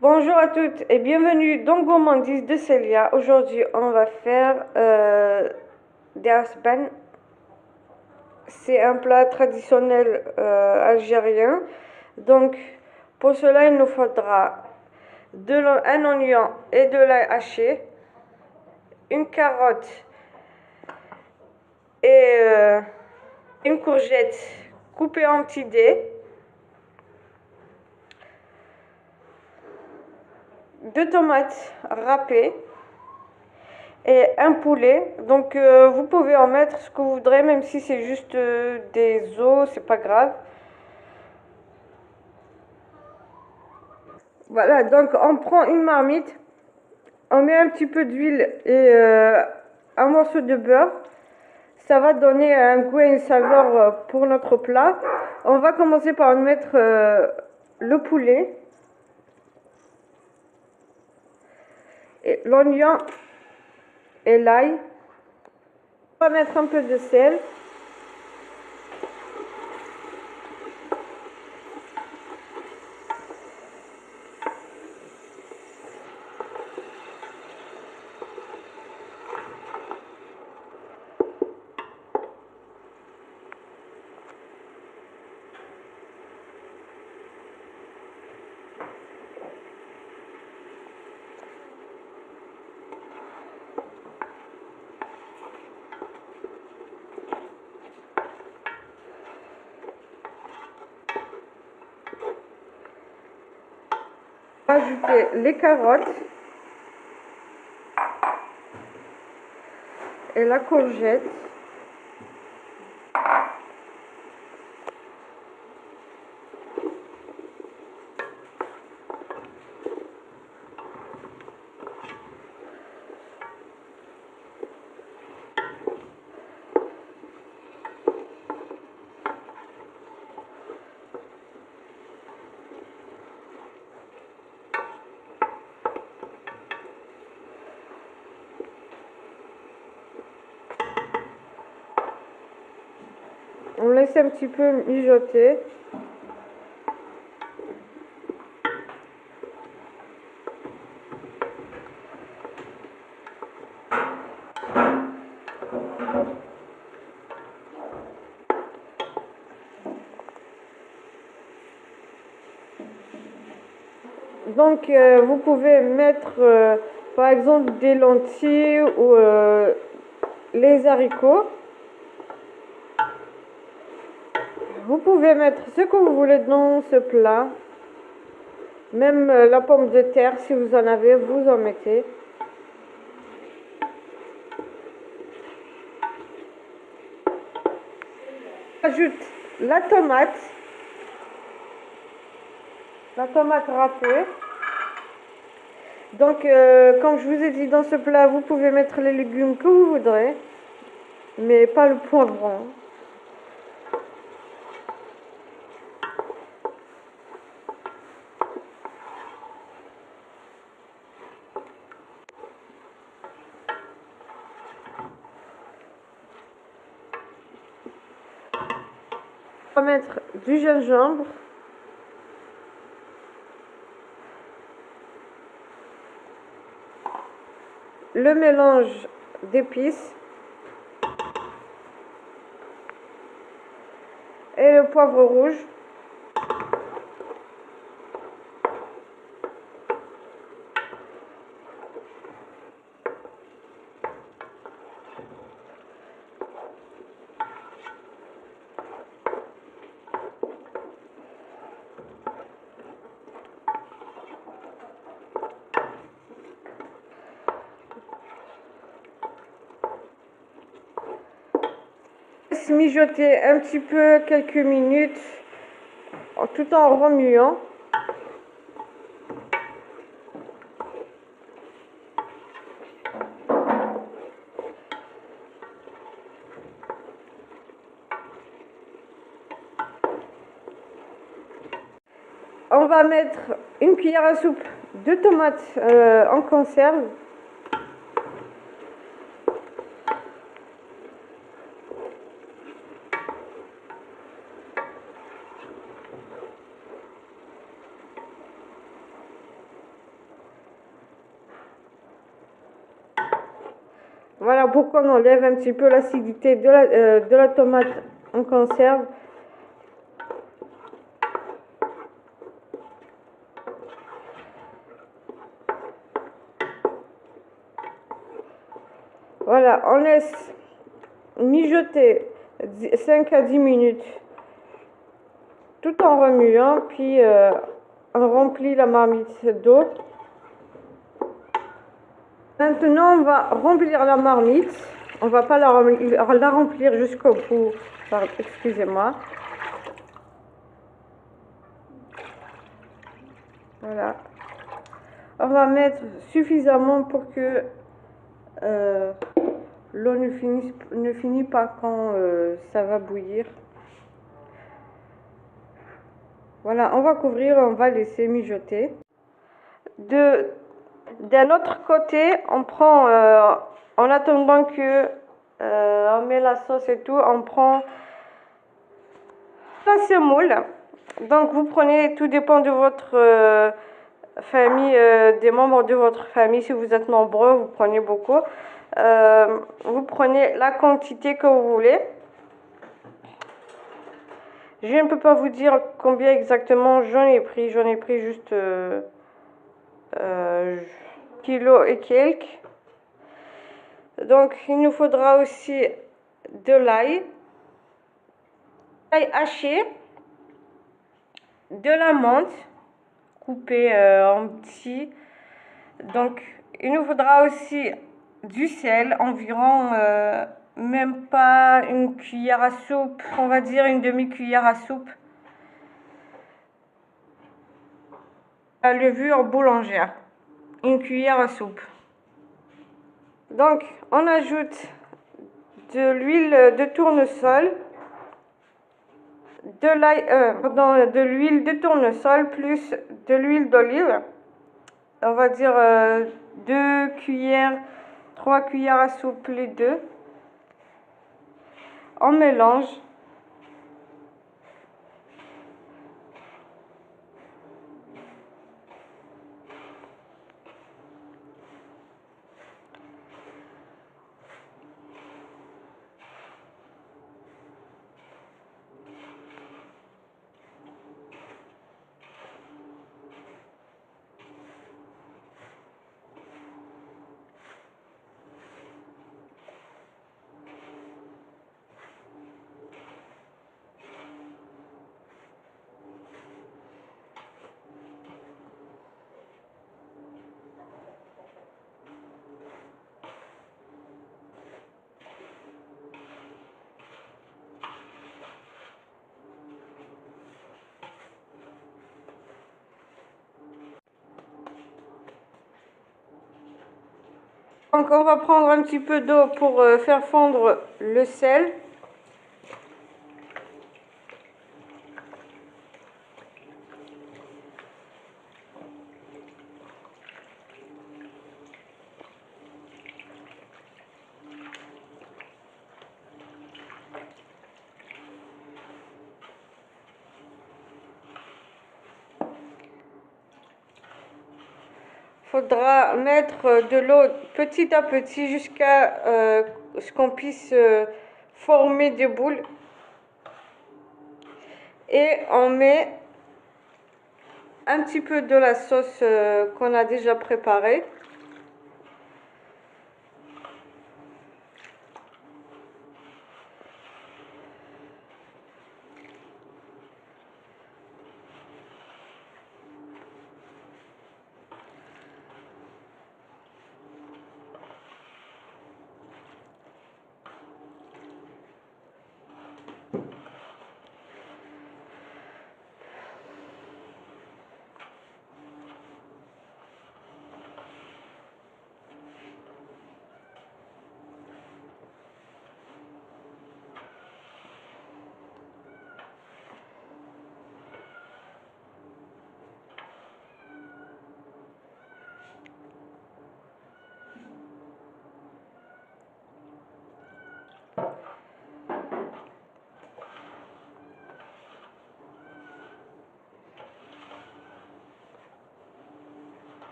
Bonjour à toutes et bienvenue dans Gourmandise de Célia. Aujourd'hui, on va faire des asban. C'est un plat traditionnel algérien. Donc, pour cela, il nous faudra un oignon et de l'ail haché, une carotte et une courgette coupée en petits dés, deux tomates râpées et un poulet. Donc vous pouvez en mettre ce que vous voudrez, même si c'est juste des os, c'est pas grave. Voilà, donc on prend une marmite, on met un petit peu d'huile et un morceau de beurre. Ça va donner un goût et une saveur pour notre plat. On va commencer par mettre le poulet et l'oignon et l'ail. On va mettre un peu de sel. Ajouter les carottes et la courgette. On laisse un petit peu mijoter. Donc vous pouvez mettre par exemple des lentilles ou les haricots. Vous pouvez mettre ce que vous voulez dans ce plat. Même la pomme de terre, si vous en avez, vous en mettez. Ajoute la tomate râpée. Donc, comme je vous ai dit, dans ce plat, vous pouvez mettre les légumes que vous voudrez, mais pas le poivron. On va mettre du gingembre. Le mélange d'épices et le poivre rouge. Mijoter un petit peu quelques minutes tout en remuant. On va mettre une cuillère à soupe de tomates en conserve. Voilà, pour qu'on enlève un petit peu l'acidité de la tomate en conserve. Voilà, on laisse mijoter 5 à 10 minutes tout en remuant, puis on remplit la marmite d'eau. Maintenant, on va remplir la marmite. On va pas la remplir jusqu'au bout. Excusez-moi. Voilà. On va mettre suffisamment pour que l'eau ne finit pas quand ça va bouillir. Voilà, on va couvrir, on va laisser mijoter. D'un autre côté, on prend, en attendant que on met la sauce et tout, on prend la semoule. Donc vous prenez, tout dépend de votre famille, des membres de votre famille. Si vous êtes nombreux, vous prenez beaucoup. Vous prenez la quantité que vous voulez. Je ne peux pas vous dire combien exactement j'en ai pris. J'en ai pris juste kilo et quelques. Donc il nous faudra aussi de l'ail haché, de la menthe coupée en petits. Donc il nous faudra aussi du sel, environ même pas une cuillère à soupe, on va dire une demi-cuillère à soupe. La levure boulangère, une cuillère à soupe. Donc on ajoute de l'huile de tournesol, de l'huile de tournesol plus de l'huile d'olive. On va dire 2 cuillères, 3 cuillères à soupe les deux. On mélange. Donc on va prendre un petit peu d'eau pour faire fondre le sel. Faudra mettre de l'eau petit à petit jusqu'à ce qu'on puisse former des boules. Et on met un petit peu de la sauce qu'on a déjà préparée.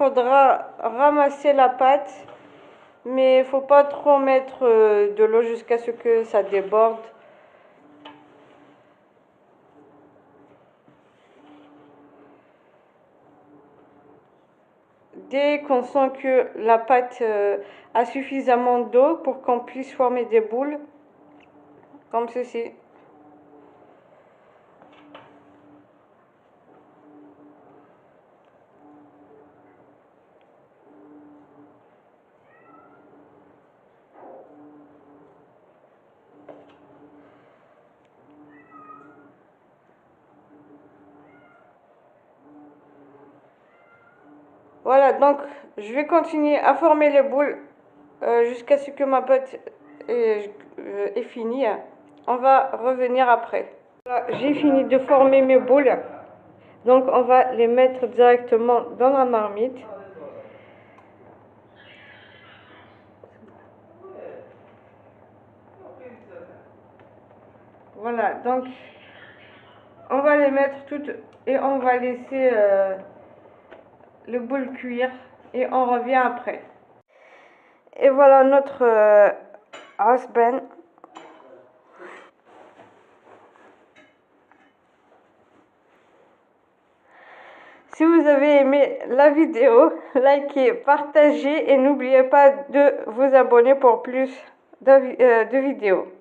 faudra ramasser la pâte, mais il faut pas trop mettre de l'eau jusqu'à ce que ça déborde. Dès qu'on sent que la pâte a suffisamment d'eau pour qu'on puisse former des boules, comme ceci. Voilà, donc je vais continuer à former les boules jusqu'à ce que ma pâte est finie. On va revenir après. Voilà, j'ai fini de former mes boules. Donc on va les mettre directement dans la marmite. Voilà, donc on va les mettre toutes et on va laisser le boule cuire et on revient après. Et voilà notre hasben. Si vous avez aimé la vidéo, likez, partagez et n'oubliez pas de vous abonner pour plus de vidéos.